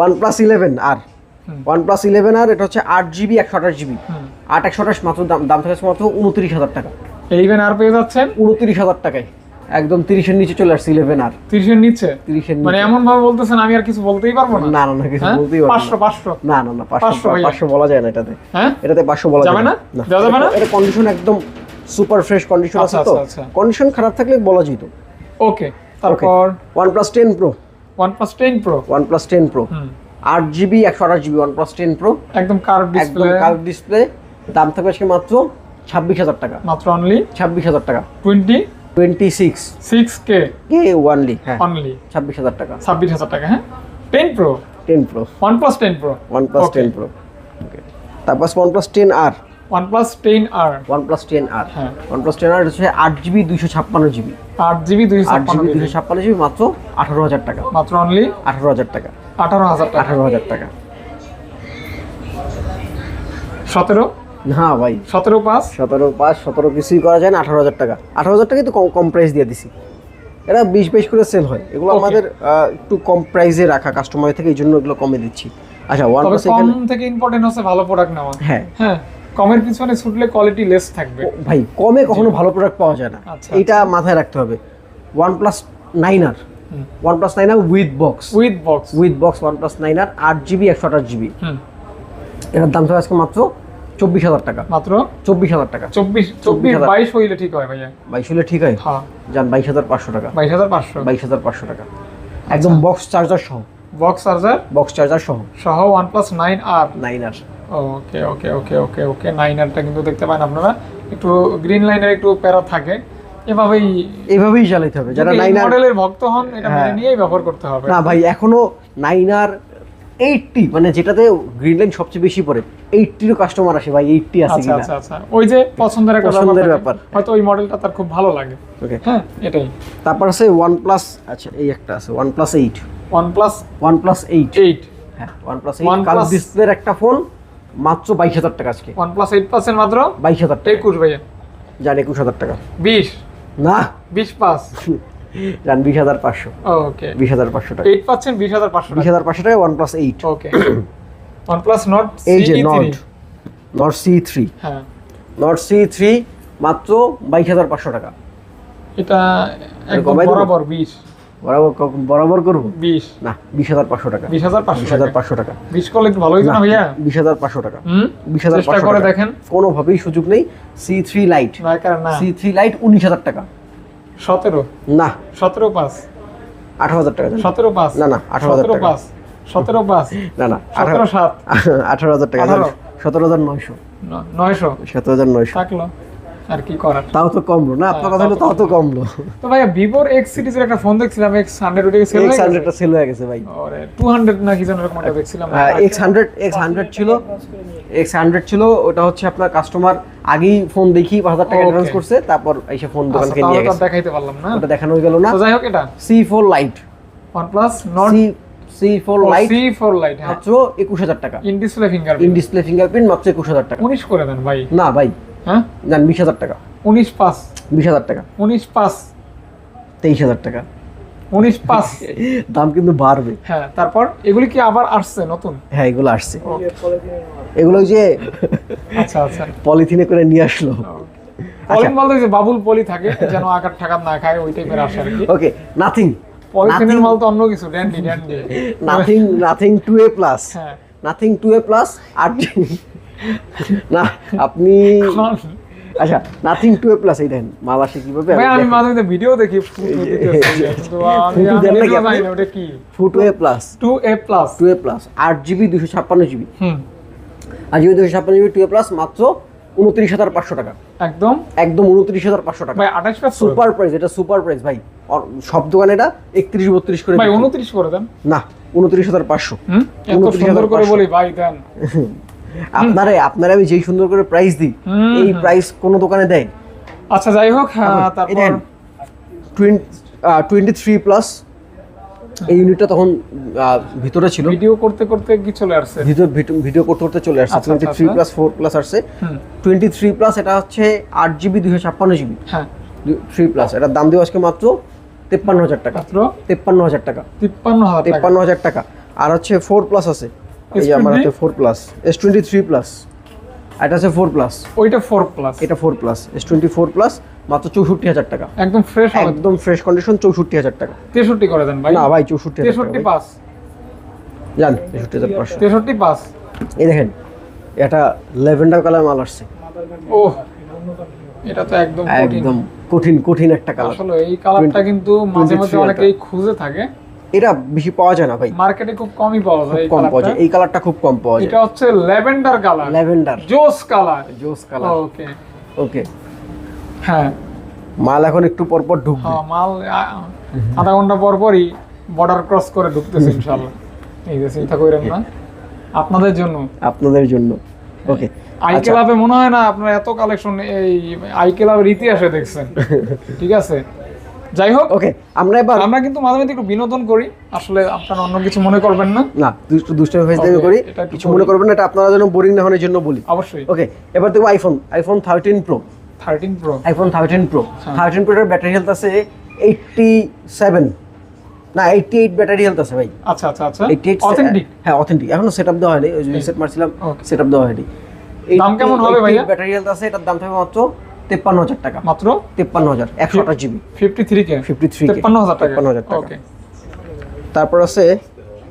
OnePlus 11R, এটা হচ্ছে 8GB 128GB, 128 মাত্র দাম থাকছে মাত্র 29,000 টাকা। 11R পেয়ে যাচ্ছেন 29,000 টাকায়, একদম 30-এর নিচে চলে আসছে 11R, 30-এর নিচে, মানে এমন ভাবে বলতেছেন আমি আর কিছু বলতেই পারবো না। না কিছু বলতেই পারবো না। 500 না 500 বলা যায় না এটাতে, এটাতে 500 বলা যাবে না, দেওয়া যাবে না। এটা কন্ডিশন একদম সুপার ফ্রেশ কন্ডিশন আছে, তো কন্ডিশন খারাপ থাকলে বলা যেত। ওকে, তারপর OnePlus 10 Pro, OnePlus 10 Pro, 8GB 128GB OnePlus 10 Pro একদম কার্ভ ডিসপ্লে, একদম কার্ভ ডিসপ্লে। দাম থাকবে আজকে মাত্র 26,000 টাকা, মাত্র অনলি 26,000 টাকা। 26 কে অনলি, হ্যাঁ অনলি 26,000 টাকা, 26,000 টাকা। হ্যাঁ 10 Pro, 10 Pro, OnePlus 10 Pro, OnePlus 10 Pro। ওকে, তারপর OnePlus 10R, OnePlus 10R, OnePlus 10R, হ্যাঁ OnePlus 10R হচ্ছে 8GB 256GB, 8GB 256GB মাত্র 18,000 টাকা, মাত্র অনলি 18,000 টাকা, 18,000 টাকা। 18,000 টাকা। 17, না ভাই, 17 17 কিছুই করা যায় না। 18,000 টাকা, 18,000 টাকাই তো কম প্রাইস দিয়ে দিছি। এরা 20 করে সেল হয়, এগুলো আমাদের একটু কম প্রাইসে রাখা কাস্টমার থেকে, এই জন্য এগুলো কমে দিচ্ছি। আচ্ছা, OnePlus কম থেকে ইম্পর্টেন্ট হচ্ছে ভালো প্রোডাক্ট নেওয়া। হ্যাঁ হ্যাঁ, কমের পিছনে ছুটলে কোয়ালিটি লেস থাকবে ভাই, কমে কখনো ভালো প্রোডাক্ট পাওয়া যায় না, আচ্ছা, এটা মাথায় রাখতে হবে। OnePlus 9R, OnePlus 9R with box, OnePlus 9R 8GB 128GB, এটার দাম তো আজকে মাত্র 24,000 টাকা, মাত্র 24,000 টাকা। 22 হইলে ঠিক হয় ভাইয়া, 22 হলে ঠিক হয়। হ্যাঁ যান 22,500 টাকা, 22,500 টাকা, একদম বক্স চার্জার সহ, বক্স চার্জার সহ OnePlus 9R। 9R। ওকে ওকে ওকে ওকে ওকে 9Rটা কিন্তু দেখতে পান আপনারা, একটু গ্রিন লাইনের একটু প্যারা থাকে, এভাবেই চালাতে হবে। যারা 9R মডেলের ভক্ত হন, এটা মেনে নিয়েই ব্যবহার করতে হবে। না ভাই, এখনো 9R 80, মানে যেটাতে গ্রিন লাইন সবচেয়ে বেশি পড়ে, 80 কাস্টমার আসে ভাই, 80 আছে কিনা। আচ্ছা আচ্ছা, ওই যে পছন্দের একটা ব্যাপার, হয়তো ওই মডেলটা তার খুব ভালো লাগে। ওকে, হ্যাঁ এটাই। তারপর আছে OnePlus, আচ্ছা এই একটা আছে OnePlus 8, OnePlus 8, হ্যাঁ OnePlus 8 কালার ডিসপ্লের একটা ফোন, মাত্র 22,000 টাকা আজকে। OnePlus 8 মাত্র 22,000 টাকা। 21 ভাইয়া, জান 21,000 টাকা। 20 না, 20 পাস, জান 20,500। ওকে, 20,500 টাকা। 8 পাচ্ছেন 20,500 টাকা। 20,500 টাকা OnePlus 8। ওকে, OnePlus Nord Nord C3, হ্যাঁ Nord C3 মাত্র 22,500 টাকা। এটা একদম বরাবর 20, বরাবর করব 20 না, 20,500 টাকা, 20,500 টাকা। 20 করলে একটু ভালোই না ভাইয়া, 20,500 টাকা, 20,500 চেষ্টা করে দেখেন, কোনোভাবেই সুযোগ নেই। C3 Lite, না C3 Lite 19,000 টাকা। 17 না, 17 পাস, 18,000 টাকা। 17 পাস, না 18,000 টাকা। 17 পাস, না 17 7, 18,000 টাকা। 17,900, 17,900 থাকলো, আর কি করার। তাও তো কমলো না, আপনার কথা হলো তাও তো কমলো। তো ভাইয়া Vivo X সিরিজের একটা ফোন দেখছিলাম, X100 ওটা সেল হয়ে গেছে। X100টা সেল হয়ে গেছে ভাই। আরে 200 না কি যেন এরকম একটা দেখছিলাম। X100 ছিল, ওটা হচ্ছে আপনার কাস্টমার আগেই ফোন দেখি 5,000 টাকা অ্যাডভান্স করছে, তারপর এসে ফোন দোকান থেকে নিয়ে গেছে। দেখাইতে পারলাম না, ওটা দেখানো গেল না। তো যাই হোক, এটা C4 Lite, OnePlus Nord C4 Lite হ্যাঁ, মাত্র 21,000 টাকা। ইন ডিসপ্লে ফিঙ্গারপ্রিন্ট মাত্র 21,000 টাকা। 19 করে দেন ভাই। না ভাই, হ্যাঁ জান 20,000 টাকা। 19 পাস, 20,000 টাকা। 19 পাস, 23,000 টাকা। 19 পাস। দাম কিন্তু বাড়বে। হ্যাঁ, তারপর এগুলি কি আবার আসছে নতুন? হ্যাঁ, এগুলো আসছে, এগুলো যে আচ্ছা আচ্ছা পলিথিনে করে নিয়ে আসলো। পলিথিন বলতে যে বাবুল পলি থাকে, যেন আকার ঠাকার না খায়, ওই টাইপের আসে আর কি। ওকে, নাথিং, পলিথিনের মাল তো অন্য কিছু, ড্যান্ডি নাথিং 2A প্লাস, হ্যাঁ নাথিং 2A প্লাস 8 না আপনি, আচ্ছা নাথিং 2A প্লাস, এই দেখেন মাল আসে কিভাবে। ভাই আমি মাঝে মধ্যে ভিডিও দেখি, ফুটো দিতেছে, কিন্তু আমি জানি না ওটা কি। ফুটো A plus, 2A plus, 2A plus 8GB 256GB, 8GB 256GB 2A plus মাত্র 29,500 টাকা। একদম 29,500 টাকা ভাই। 28 পাস সুপার প্রাইস, এটা সুপার প্রাইস ভাই। সব দোকানে এটা 31-32 করে ভাই। 29 করে দেন না, 29,500। এত সুন্দর করে বলি ভাই, দেন। আপনারা আমি যেই সুন্দর করে প্রাইস দিই, এই প্রাইস কোন দোকানে দেয়? আচ্ছা যাই হোক, তারপর 23 প্লাস এই ইউনিটটা তখন ভিতরে ছিল, ভিডিও করতে করতে কি চলে আসছে, ভিডিও করতে করতে চলে আসছে। 23 প্লাস 4 প্লাস আসছে। 23 প্লাস এটা হচ্ছে 8GB 256GB, হ্যাঁ 3 প্লাস, এটার দাম দিও আজকে মাত্র 53,000 টাকা। মাত্র 53,000 টাকা, 53,000 টাকা। আর হচ্ছে 4 প্লাস আছে, এই যে আমার হাতে 4 প্লাস S23 প্লাস, এটা আছে 4 প্লাস, ওইটা 4 প্লাস, এটা 4 প্লাস S24 প্লাস মাত্র 64,000 টাকা। একদম ফ্রেশ, একদম ফ্রেশ কন্ডিশন, 64,000 টাকা। 63 করে দেন ভাই। না ভাই, 64,000 টাকা। 63 পাস, জান 63,500। 63 পাস। এই দেখেন, এটা ল্যাভেন্ডার কালার মাল আসছে। ওহ, এটা তো একদম কঠিন একটা কালার। আসলে এই কালারটা কিন্তু মাঝে মাঝে অনেকেই খুঁজে থাকে, এটা বেশি পাওয়া যায় না ভাই, মার্কেটে খুব কমই পাওয়া যায়। কম পাওয়া যায়, এই কালারটা খুব কম পাওয়া যায়। এটা হচ্ছে ল্যাভেন্ডার কালার, ল্যাভেন্ডার জোস কালার, জোস কালার। ওকে ওকে, হ্যাঁ মাল এখন একটু পর পর ঢুকবে। হ্যাঁ, মাল আধা ঘন্টা পর পরই বর্ডার ক্রস করে ঢুকতেছে ইনশাআল্লাহ। এই যে চিন্তা করেন না, আপনাদের জন্য, আপনাদের জন্য। ওকে, আই ক্লাবে মনে হয় না আপনারা এত কালেকশন এই আই ক্লাবের ইতিহাসে দেখছেন। ঠিক আছে, যাই হোক, ওকে আমরা কিন্তু মাঝে মাঝে একটু বিনোদন করি, আসলে আপনারা অন্য কিছু মনে করবেন না। না, দুষ্টামি ফাইজলামি করি, কিছু মনে করবেন না, এটা আপনারা যেন বোরিং না হওয়ার জন্য বলি। অবশ্যই। ওকে, এবার দেখো iPhone 13 pro. IPhone 13 pro 13 pro এর ব্যাটারি হেলথ আছে 87, না 88 ব্যাটারি হেলথ আছে ভাই। আচ্ছা আচ্ছা আচ্ছা, 88 অথেন্টিক। হ্যাঁ অথেন্টিক, এখনো সেটআপ দেওয়া হয়নি, ওই রিসেট মারছিলাম, সেটআপ দেওয়া হয়নি। দাম কেমন হবে ভাইয়া? ব্যাটারি হেলথ আছে, এটার দাম থাকবে মাত্র 53,000 টাকা। মাত্র 53,000, 128 জিবি, 53 কে 53,000 টাকা। 53,000 টাকা। ওকে, তারপর আছে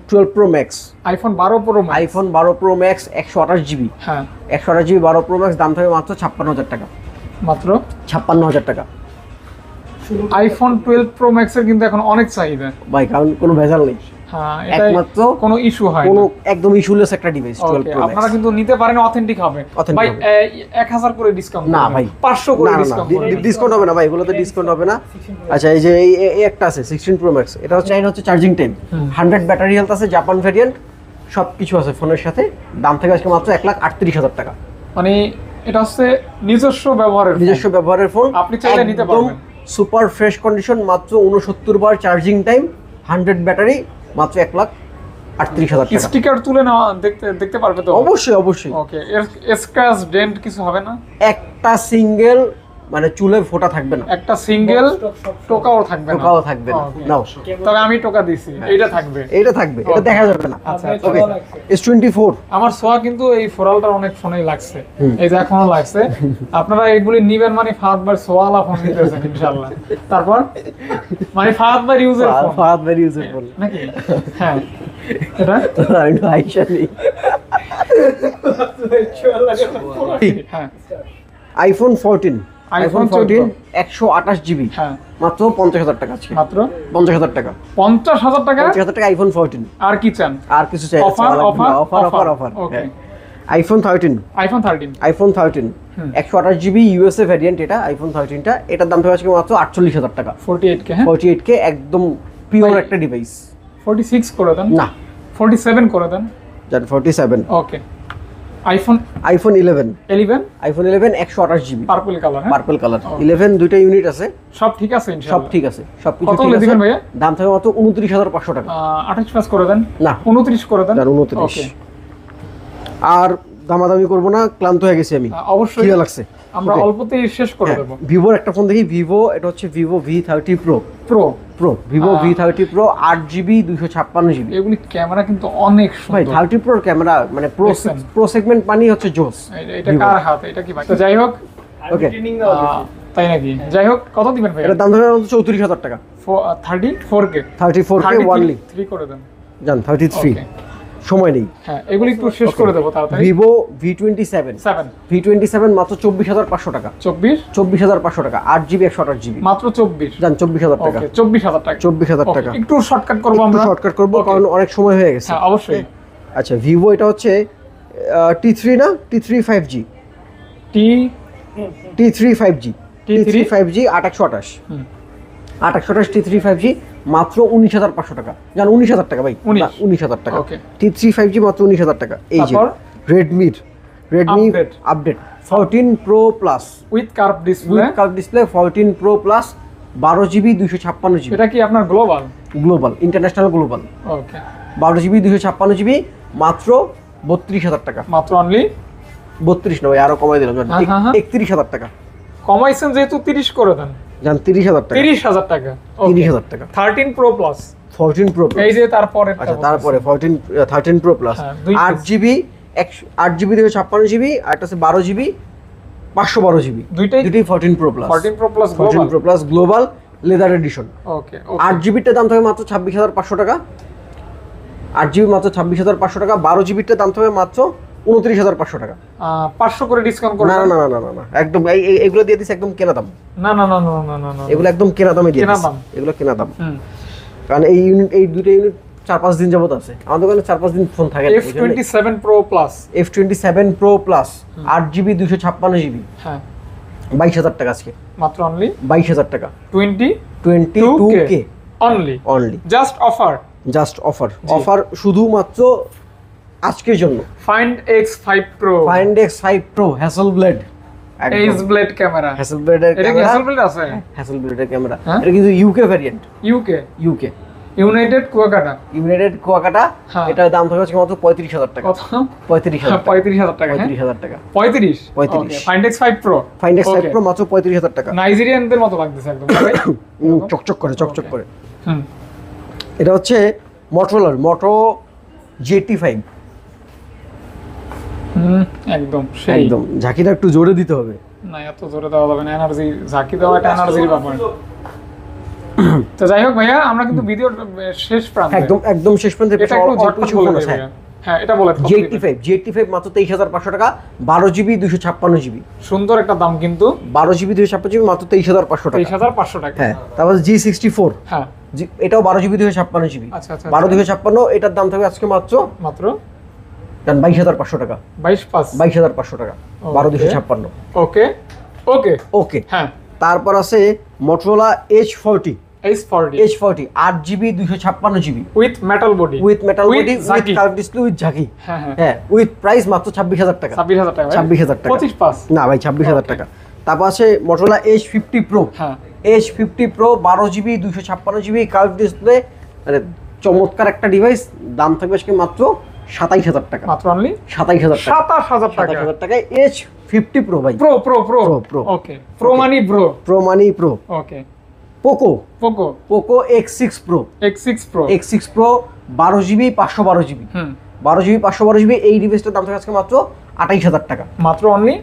12 pro max, iPhone 12 pro max, iPhone 12 pro max 128 GB. হ্যাঁ, 128 জিবি 12 প্রো ম্যাক্স, দাম থাকবে মাত্র 56,000 টাকা। মাত্র 56,000 টাকা। আইফোন 12 প্রো ম্যাক্স এর কিন্তু এখন অনেক চাহিদা ভাই, কারণ কোনো ভেজাল নেই, হ্যাঁ, এটা একমাত্র কোনো ইস্যু হয় কোনো না, একদম ইস্যুলেস একটা ডিভাইস 12 প্রো আপনারা ম্যাক্স। কিন্তু নিতে পারেন, অথেন্টিক হবে ভাই। 1000 করে ডিসকাউন্ট না ভাই, 500 করে না না, ডিসকাউন্ট, ডিসকাউন্ট হবে না ভাই, এগুলোতে ডিসকাউন্ট হবে না। আচ্ছা, এই যে এই একটা আছে 16 প্রো ম্যাক্স, এটা হচ্ছে চার্জিং টাইম, 100 ব্যাটারি হেলথ আছে, জাপান ভেরিয়েন্ট, সবকিছু আছে ফোনের সাথে। দাম থেকে আজকে মাত্র 1,38,000 টাকা। মানে এটা হচ্ছে নিজস্ব ব্যবহারের ফোন, আপনি চাইলে নিতে পারবেন। সুপার ফ্রেশ কন্ডিশন, মাত্র 69 বার চার্জিং টাইম, 100 ব্যাটারি, মাত্র 1,38,000 টাকা। স্টিকার তুলে নেওয়া দেখতে পারবে তো? অবশ্যই অবশ্যই। ওকে, স্ক্র্যাচ ডেন্ট কিছু হবে না? একটা সিঙ্গেল মানে চুলে ফোঁটা থাকবে না, একটা সিঙ্গেল টোকাও থাকবে না। নাও, তবে আমি টোকা দিছি, এইটা থাকবে, এটা দেখা যাবে না। আচ্ছা, ওকে, S24 আমার সোয়া কিন্তু এই ফোরালটা অনেক ফোনেই লাগছে, এই যে এখনো লাগছে। আপনারা এগুলি নিবেন মানে ফাহাদ ভাই সোয়ালা ফোন নিতেছেন ইনশাআল্লাহ। তারপর মানে ফাহাদ ভাই ইউজার ফোন নাকি? হ্যাঁ, এটা আমি আইসা নেই। হ্যাঁ, আইফোন 14 128 জিবি, হ্যাঁ, মাত্র 50,000 টাকা আজকে, মাত্র 50,000 টাকা। 50,000 টাকা, 50,000 টাকা আইফোন 14। আর কি চান? আর কিছু চাই? অফার। ওকে, আইফোন 13 128 128 জিবি ইউএসএ ভ্যারিয়েন্ট, এটা আইফোন 13টা, এটার দাম থাকবে আজকে মাত্র 48,000 টাকা। 48 কে, হ্যাঁ 48 কে, একদম পিওর একটা ডিভাইস। 46 করে দেন, না 47 করে দেন, জান 47। Okay, iPhone 11 128 GB, purple colour, purple colour. 11 দুইটা ইউনিট আছে, সব ঠিক আছে সব ইনশাআল্লাহ, ঠিক আছে, সবকিছু কত ঠিক আছে। দিবেন ভাইয়া? দাম থাকবে মাত্র 29,500 টাকা। 28 পাস করে দেন, না 29 করে দেন, 29। ওকে, আর দামাদামি করবো না, ক্লান্ত হয়ে গেছি আমি, অবশ্যই কি লাগছে। আমরা অল্পতেই শেষ করে দেব। ভিভোর একটা ফোন দেখি, এটা হচ্ছে Vivo V30 pro, Vivo V30 pro 8GB 256GB। এগুলি ক্যামেরা কিন্তু অনেক ভাই সুন্দর, 30 প্রোর ক্যামেরা মানে প্রো সেগমেন্ট মানে হচ্ছে জোস। এটা কার হাত, এটা কি ভাই? তো যাই হোক, ওকে, তাই নাকি? যাই হোক, কত দিবেন ভাই? এটার দাম ধরে 34,000 টাকা। 34K 34K ওয়ানলি, 3 করে দেন, জান 33। সময় নেই, হ্যাঁ এগুলি একটু শেষ করে দেব তাড়াতাড়ি। ভিভো V27 মাত্র 24,500 টাকা। 24,500 টাকা, 8GB 128GB, মাত্র 24, জান 24,000 টাকা। 24,000 টাকা, 24,000 টাকা। একটু শর্টকাট করব আমরা, শর্টকাট করব কারণ অনেক সময় হয়ে গেছে। হ্যাঁ অবশ্যই। আচ্ছা, ভিভো এটা হচ্ছে T3 না T3 5G, T3 5G 828 T3 5G মাত্র 19,500 টাকা, জান 19,000 টাকা ভাই, 19,000 টাকা। T3 5G মাত্র 19,000 টাকা। এই যে Redmi update 14 Pro Plus with curve display 14 Pro Plus 12GB 256GB। এটা কি আপনার গ্লোবাল ইন্টারন্যাশনাল গ্লোবাল, ওকে, 12GB 256GB, মাত্র 32,000 টাকা। মাত্র অনলি 32 না ভাই, আরো কমাই দিলাম, 31,000 টাকা কমাইছেন যেহেতু 30 করে দেন, জান 30,000 টাকা, 30,000 টাকা, 30,000 টাকা। 13 Pro Plus 14 Pro Plus, এই যে তারপরে, আচ্ছা তারপরে 13 Pro Plus 8GB 256GB, আর একটা আছে 12GB 512GB, দুইটাই 14 Pro Plus 14 Pro Plus global leather edition. Okay, 8GB টার দাম থাকবে মাত্র 26,500 টাকা, 8GB মাত্র 26,500 টাকা। 12GB টার দাম থাকবে মাত্র 29,500 টাকা। 500 করে ডিসকাউন্ট করে না না না না না, একদম এইগুলো দিয়ে দিছি একদম কেনা দাম। না না না না না না, এগুলো একদম কেনা দামে দিয়ে দিছি, এগুলো কেনা দাম। কারণ এই ইউনিট, এই দুটো ইউনিট 4-5 দিন যাবত আছে আমাদের দোকানে, 4-5 দিন ফোন থাকে না। F27 Pro Plus, F27 Pro Plus 8GB 256GB, হ্যাঁ 22,000 টাকা আজকে, মাত্র অনলি 22,000 টাকা, 22K only, just offer, just offer, offer শুধুমাত্র আজকের জন্য। Find X5 Pro, Find X5 Pro Hasselblad, Ace Blade camera, Hasselblad এর এটা কি ক্যামেরা, Hasselblad আছে? Hasselblad এর ক্যামেরা, হ্যাঁ? এটা কিন্তু UK variant, UK, UK United Kuakata, United Kuakata, হ্যাঁ। এটার দাম থাকবে আজকে মাত্র 35,000 টাকা, কত? 35,000 টাকা, 35,000 টাকা, হ্যাঁ 35,000 টাকা, 35, 35 Find X5 Pro, Find X5 Okay. Pro মাত্র 35,000 টাকা, নাইজেরিয়ানদের মতো লাগতেছে একদম ভাই। চকচক করে, চকচক করে। হুম, এটা হচ্ছে মোটরোলার মোটো GT5, একদম সেই, একদম ঝাঁকিটা একটু জোরে দিতে হবে। না এত জোরে দেওয়া যাবে না, এনার্জি ঝাঁকি দেওয়া একটা এনার্জির ব্যাপার। তো যাই হোক ভাইয়া, আমরা কিন্তু ভিডিওর শেষ প্রান্তে, একদম একদম শেষ পর্যন্ত এটা একটু ঝটপট বলে দিই ভাইয়া। হ্যাঁ এটা বলে দাও। GT5 মাত্র 23,500 টাকা, 12GB 256GB, সুন্দর একটা দাম কিন্তু, 12GB 256GB মাত্র 23,500 টাকা, 23,500 টাকা। হ্যাঁ। তারপর G64, হ্যাঁ এটাও 12GB 256GB, আচ্ছা আচ্ছা, 12/256, এটার দাম থাকবে আজকে মাত্র মাত্র 22,500 টাকা, 22,500, 22,500 টাকা, 12/256। ওকে ওকে ওকে, হ্যাঁ। তারপর আছে Motorola H40, H40 8GB 256GB, with metal body, with metal With body, with ঝাঁকি। কার্ভ ডিসপ্লে, উইথ ঝাঁকি, হ্যাঁ হ্যাঁ, হ্যাঁ, উইথ প্রাইস মাত্র 26,000 টাকা, 26,000 টাকা, 26,000 টাকা, 25,500, না ভাই 26,000 টাকা। তারপর আছে মোটরোলা H50 Pro, হ্যাঁ H50 Pro 12GB 256GB curve display, মানে চমৎকার একটা ডিভাইস, দাম থাকবে আজকে মাত্র 27,000 টাকা, মাত্র অনলি 27,000 টাকা, 27,000 টাকা। 27,000 টাকায় H50 Pro ভাই, pro pro pro Pro, okay, pro money bro, pro money pro. Okay. Poco Poco X6 Pro, X6 Pro, X6 Pro 12GB 512GB, হুম 12GB 512GB, এই ডিভাইসটার দাম থাকবে আজকে মাত্র 28,000 টাকা, মাত্র অনলি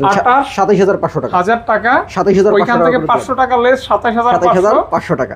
27,500 টাকা, 1000 টাকা, 27,500 ওইখান টাকা, থেকে 500 টাকা লেস, 27,500, 27,500 টাকা।